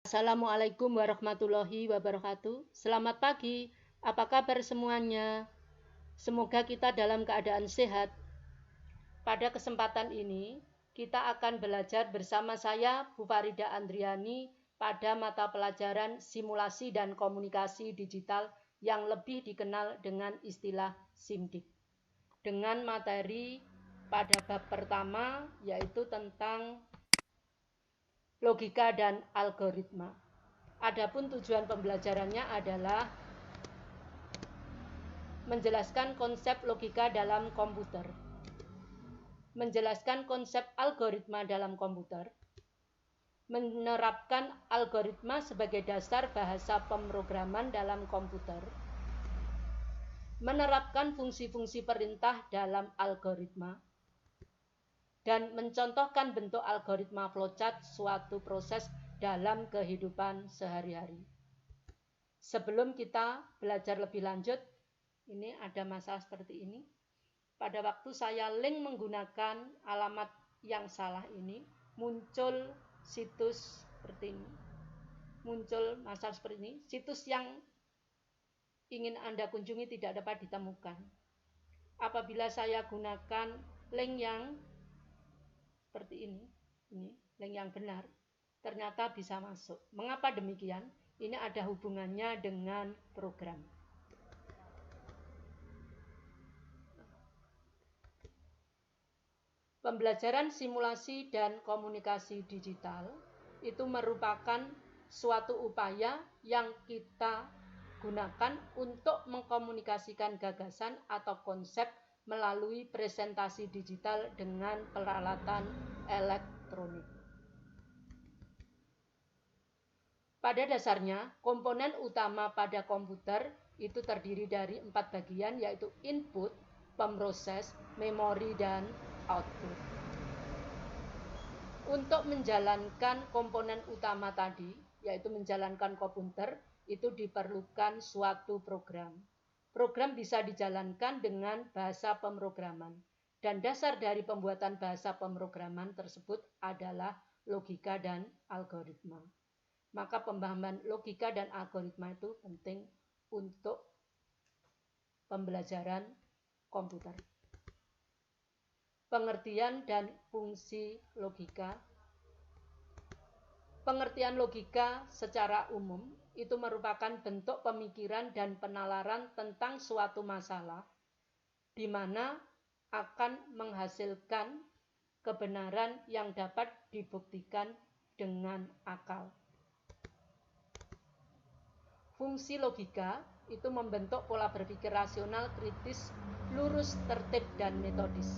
Assalamualaikum warahmatullahi wabarakatuh. Selamat pagi, apa kabar semuanya? Semoga kita dalam keadaan sehat. Pada kesempatan ini, kita akan belajar bersama saya, Bu Farida Andriani, pada mata pelajaran Simulasi dan Komunikasi Digital yang lebih dikenal dengan istilah SIMDIK. Dengan materi pada bab pertama, yaitu tentang logika dan algoritma. Adapun tujuan pembelajarannya adalah menjelaskan konsep logika dalam komputer, menjelaskan konsep algoritma dalam komputer, menerapkan algoritma sebagai dasar bahasa pemrograman dalam komputer, menerapkan fungsi-fungsi perintah dalam algoritma, dan mencontohkan bentuk algoritma flowchart suatu proses dalam kehidupan sehari-hari. Sebelum kita belajar lebih lanjut, ini ada masalah seperti ini. Pada waktu saya link menggunakan alamat yang salah ini, muncul situs seperti ini. Muncul masalah seperti ini. Situs yang ingin Anda kunjungi tidak dapat ditemukan. Apabila saya gunakan link yang seperti ini link yang benar, ternyata bisa masuk. Mengapa demikian? Ini ada hubungannya dengan program. Pembelajaran simulasi dan komunikasi digital itu merupakan suatu upaya yang kita gunakan untuk mengkomunikasikan gagasan atau konsep melalui presentasi digital dengan peralatan elektronik. Pada dasarnya, komponen utama pada komputer itu terdiri dari 4 bagian, yaitu input, pemroses, memori, dan output. Untuk menjalankan komponen utama tadi, yaitu menjalankan komputer, itu diperlukan suatu program. Program bisa dijalankan dengan bahasa pemrograman, dan dasar dari pembuatan bahasa pemrograman tersebut adalah logika dan algoritma. Maka pemahaman logika dan algoritma itu penting untuk pembelajaran komputer. Pengertian dan fungsi logika. Pengertian logika secara umum itu merupakan bentuk pemikiran dan penalaran tentang suatu masalah, di mana akan menghasilkan kebenaran yang dapat dibuktikan dengan akal. Fungsi logika itu membentuk pola berpikir rasional, kritis, lurus, tertib, dan metodis.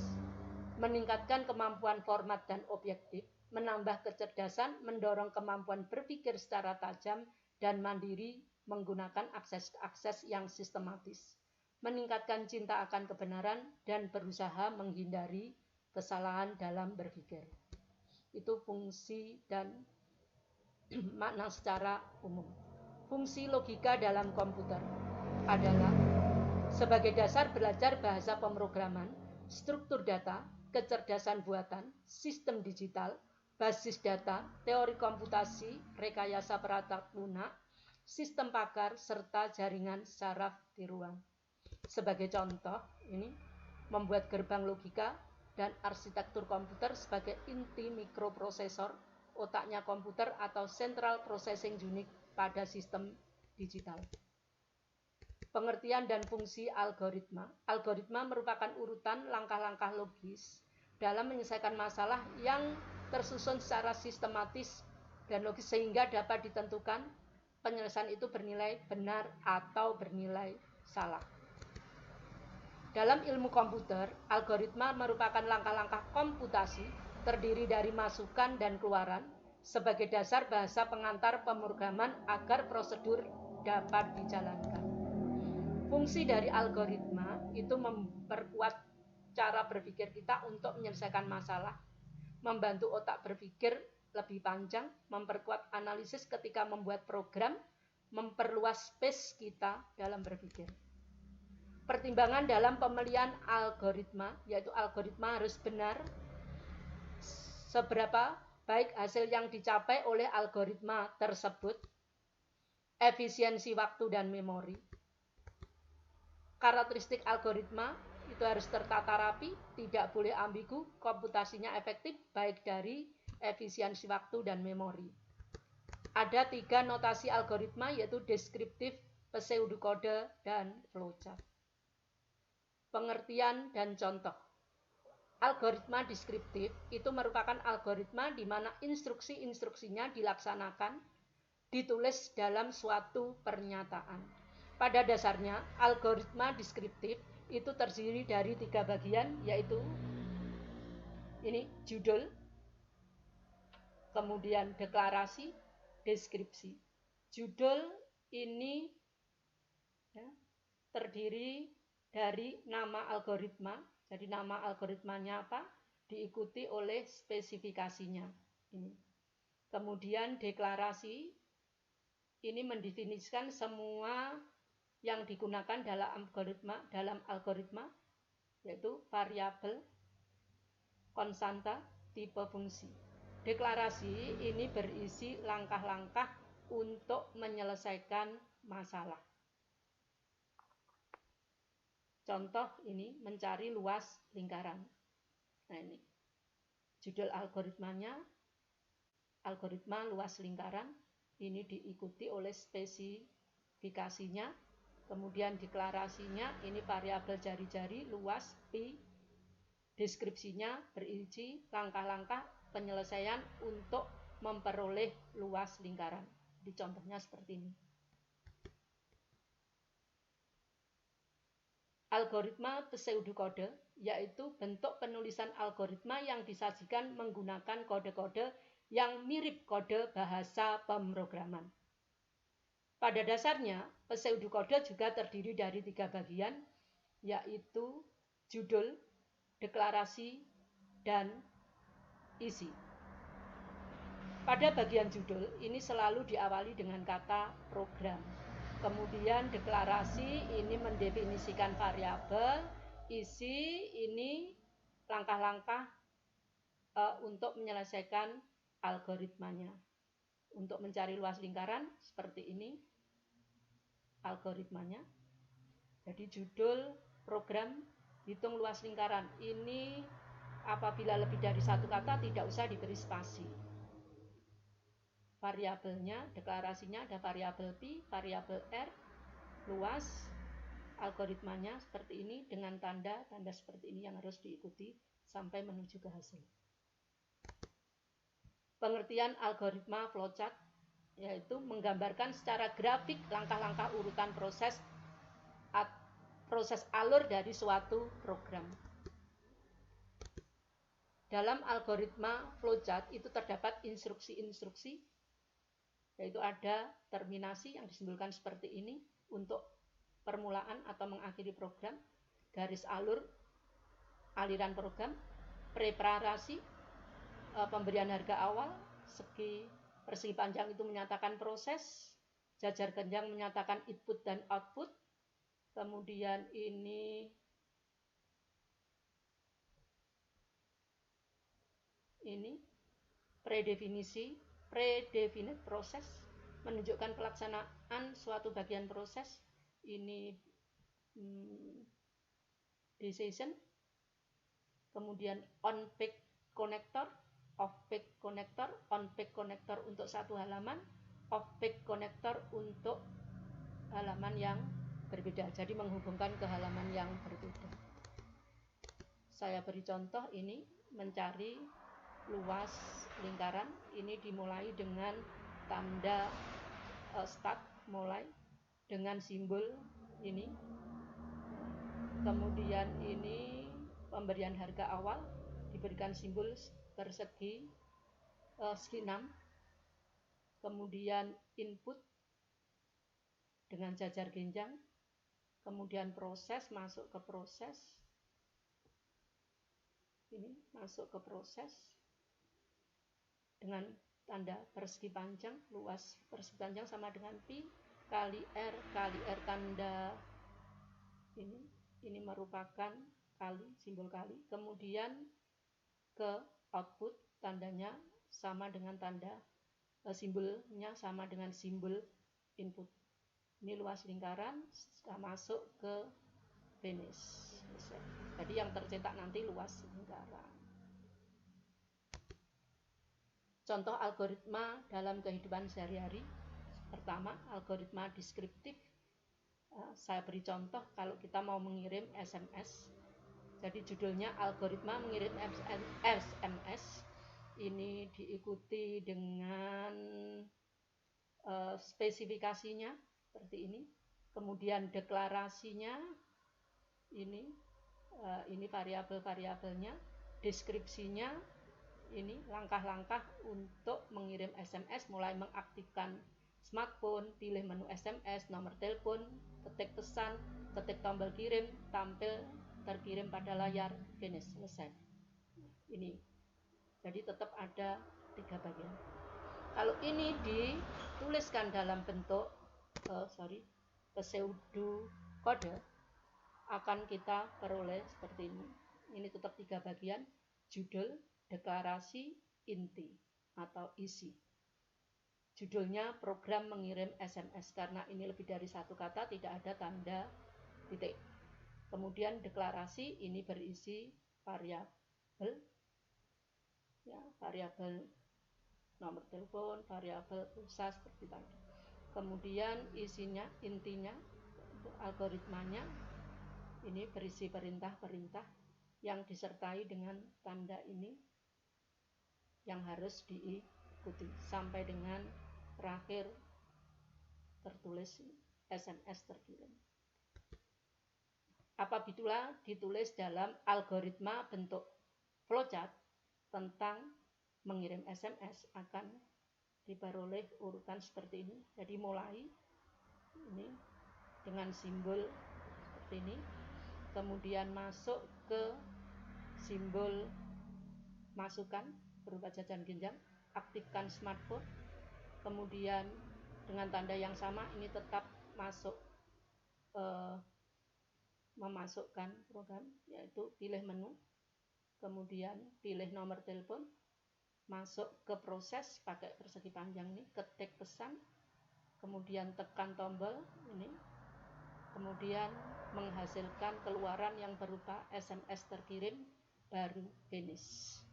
Meningkatkan kemampuan format dan objektif, menambah kecerdasan, mendorong kemampuan berpikir secara tajam dan mandiri menggunakan akses yang sistematis, meningkatkan cinta akan kebenaran, dan berusaha menghindari kesalahan dalam berpikir. Itu fungsi dan makna secara umum. Fungsi logika dalam komputer adalah sebagai dasar belajar bahasa pemrograman, struktur data, kecerdasan buatan, sistem digital, basis data, teori komputasi, rekayasa perangkat lunak, sistem pakar, serta jaringan saraf di ruang. Sebagai contoh, ini membuat gerbang logika dan arsitektur komputer sebagai inti mikroprosesor, otaknya komputer atau Central Processing Unit pada sistem digital. Pengertian dan fungsi algoritma. Algoritma merupakan urutan langkah-langkah logis dalam menyelesaikan masalah yang tersusun secara sistematis dan logis sehingga dapat ditentukan penyelesaian itu bernilai benar atau bernilai salah. Dalam ilmu komputer, algoritma merupakan langkah-langkah komputasi terdiri dari masukan dan keluaran sebagai dasar bahasa pengantar pemrograman agar prosedur dapat dijalankan. Fungsi dari algoritma itu memperkuat cara berpikir kita untuk menyelesaikan masalah, membantu otak berpikir lebih panjang, memperkuat analisis ketika membuat program, memperluas space kita dalam berpikir. Pertimbangan dalam pemilihan algoritma, yaitu algoritma harus benar seberapa baik hasil yang dicapai oleh algoritma tersebut, efisiensi waktu dan memori. Karakteristik algoritma itu harus tertata rapi, tidak boleh ambigu, komputasinya efektif, baik dari efisiensi waktu dan memori. Ada 3 notasi algoritma, yaitu deskriptif, pseudokode, dan flowchart. Pengertian dan contoh. Algoritma deskriptif itu merupakan algoritma di mana instruksi-instruksinya dilaksanakan, ditulis dalam suatu pernyataan. Pada dasarnya, algoritma deskriptif itu terdiri dari 3 bagian, yaitu ini judul, kemudian deklarasi, deskripsi. Judul ini ya, terdiri dari nama algoritma. Jadi nama algoritmanya apa? Diikuti oleh spesifikasinya. Ini. Kemudian deklarasi ini mendefinisikan semua yang digunakan dalam algoritma, yaitu variabel, konstanta, tipe fungsi. Deklarasi ini berisi langkah-langkah untuk menyelesaikan masalah. Contoh ini mencari luas lingkaran. Nah ini judul algoritmanya, algoritma luas lingkaran. Ini diikuti oleh spesifikasinya. Kemudian deklarasinya, ini variabel jari-jari, luas, pi. Deskripsinya berisi langkah-langkah penyelesaian untuk memperoleh luas lingkaran. Di contohnya seperti ini. Algoritma pseudokode, yaitu bentuk penulisan algoritma yang disajikan menggunakan kode-kode yang mirip kode bahasa pemrograman. Pada dasarnya, pseudokode juga terdiri dari 3 bagian, yaitu judul, deklarasi, dan isi. Pada bagian judul, ini selalu diawali dengan kata program. Kemudian deklarasi ini mendefinisikan variabel, isi ini langkah-langkah untuk menyelesaikan algoritmanya. Untuk mencari luas lingkaran seperti ini algoritmanya. Jadi judul program hitung luas lingkaran. Ini apabila lebih dari 1 kata tidak usah diberi spasi. Variabelnya, deklarasinya ada variabel pi, variabel r, luas, algoritmanya seperti ini dengan tanda seperti ini yang harus diikuti sampai menuju ke hasil. Pengertian algoritma flowchart yaitu menggambarkan secara grafik langkah-langkah urutan proses alur dari suatu program. Dalam algoritma flowchart itu terdapat instruksi-instruksi, yaitu ada terminasi yang disimbolkan seperti ini untuk permulaan atau mengakhiri program, garis alur, aliran program, preparasi, pemberian harga awal, persegi panjang itu menyatakan proses, jajar genjang menyatakan input dan output, kemudian ini predefinite proses menunjukkan pelaksanaan suatu bagian proses. Ini decision. Kemudian on-page connector, off-page connector, on-page connector untuk satu halaman, off-page connector untuk halaman yang berbeda. Jadi menghubungkan ke halaman yang berbeda. Saya beri contoh ini mencari luas lingkaran. Ini dimulai dengan tanda start, mulai dengan simbol ini. Kemudian ini pemberian harga awal diberikan simbol persegi 6. Kemudian input dengan jajar genjang. Kemudian proses, masuk ke proses. Ini masuk ke proses dengan tanda persegi panjang, luas persegi panjang sama dengan pi kali r tanda ini merupakan kali, simbol kali. Kemudian ke output, tandanya sama dengan tanda simbolnya sama dengan simbol input. Ini luas lingkaran masuk ke finish. Jadi yang tercetak nanti luas lingkaran. Contoh algoritma dalam kehidupan sehari-hari. Pertama, algoritma deskriptif. Saya beri contoh kalau kita mau mengirim SMS. Jadi judulnya algoritma mengirim SMS. Ini diikuti dengan spesifikasinya seperti ini. Kemudian deklarasinya ini variabel-variabelnya, deskripsinya ini langkah-langkah untuk mengirim SMS, mulai mengaktifkan smartphone, pilih menu SMS, nomor telepon, ketik pesan, ketik tombol kirim, tampil terkirim pada layar, finish, selesai. Ini jadi tetap ada 3 bagian. Kalau ini dituliskan dalam bentuk pseudo kode, akan kita peroleh seperti ini. Ini tetap 3 bagian, judul, deklarasi, inti atau isi. Judulnya program mengirim SMS, karena ini lebih dari 1 kata, tidak ada tanda titik. Kemudian deklarasi, ini berisi variabel, variabel nomor telepon, variabel pulsa seperti tadi. Kemudian isinya, intinya, untuk algoritmanya, ini berisi perintah-perintah yang disertai dengan tanda ini yang harus diikuti sampai dengan terakhir tertulis SMS terkirim. Apabila ditulis dalam algoritma bentuk flowchart tentang mengirim SMS, akan diperoleh urutan seperti ini. Jadi mulai ini dengan simbol seperti ini, kemudian masuk ke simbol masukan berupa jajan genjang, aktifkan smartphone, kemudian dengan tanda yang sama ini tetap masuk memasukkan program, yaitu pilih menu, kemudian pilih nomor telepon, masuk ke proses pakai persegi panjang ini, ketik pesan, kemudian tekan tombol ini, kemudian menghasilkan keluaran yang berupa SMS terkirim, baru finish.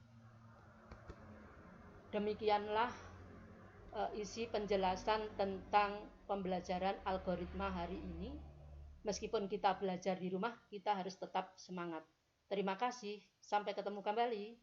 Demikianlah isi penjelasan tentang pembelajaran algoritma hari ini. Meskipun kita belajar di rumah, kita harus tetap semangat. Terima kasih, sampai ketemu kembali.